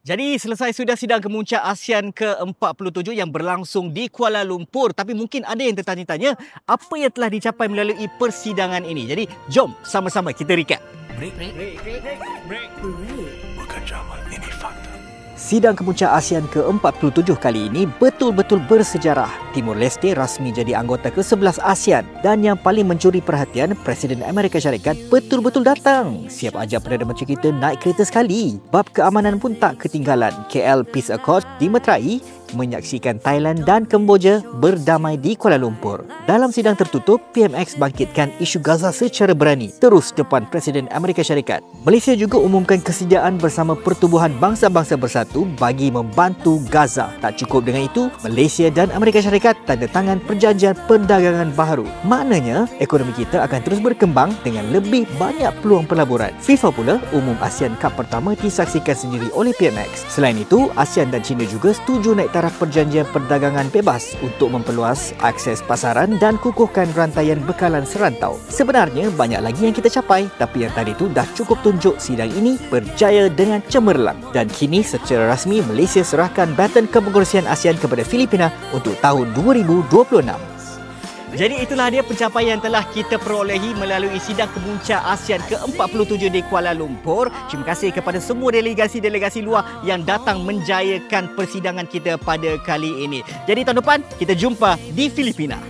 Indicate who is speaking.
Speaker 1: Jadi selesai sudah sidang kemuncak ASEAN ke-47 yang berlangsung di Kuala Lumpur. Tapi mungkin ada yang tertanya-tanya apa yang telah dicapai melalui persidangan ini. Jadi jom sama-sama kita recap. Break. Bukan drama, ini fakta. Sidang kemuncak ASEAN ke-47 kali ini betul-betul bersejarah. Timur Leste rasmi jadi anggota ke-11 ASEAN dan yang paling mencuri perhatian, Presiden Amerika Syarikat betul-betul datang. Siap ajak Perdana Menteri kita naik kereta sekali. Bab keamanan pun tak ketinggalan. KL Peace Accord dimeterai, menyaksikan Thailand dan Kemboja berdamai di Kuala Lumpur. Dalam sidang tertutup, PMX bangkitkan isu Gaza secara berani terus depan Presiden Amerika Syarikat. Malaysia juga umumkan kesediaan bersama Pertubuhan Bangsa-Bangsa Bersatu bagi membantu Gaza. Tak cukup dengan itu, Malaysia dan Amerika Syarikat tanda tangan perjanjian perdagangan baharu. Maknanya, ekonomi kita akan terus berkembang dengan lebih banyak peluang pelaburan. FIFA pula umum ASEAN Cup pertama disaksikan sendiri oleh PMX. Selain itu, ASEAN dan China juga setuju naik taraf perjanjian perdagangan bebas untuk memperluas akses pasaran dan kukuhkan rantaian bekalan serantau. Sebenarnya banyak lagi yang kita capai, tapi yang tadi tu dah cukup tunjuk sidang ini berjaya dengan cemerlang. Dan kini secara rasmi Malaysia serahkan baton kepengurusian ASEAN kepada Filipina untuk tahun 2026. Jadi itulah dia pencapaian yang telah kita perolehi melalui sidang kemuncak ASEAN ke-47 di Kuala Lumpur. Terima kasih kepada semua delegasi-delegasi luar yang datang menjayakan persidangan kita pada kali ini. Jadi tahun depan kita jumpa di Filipina.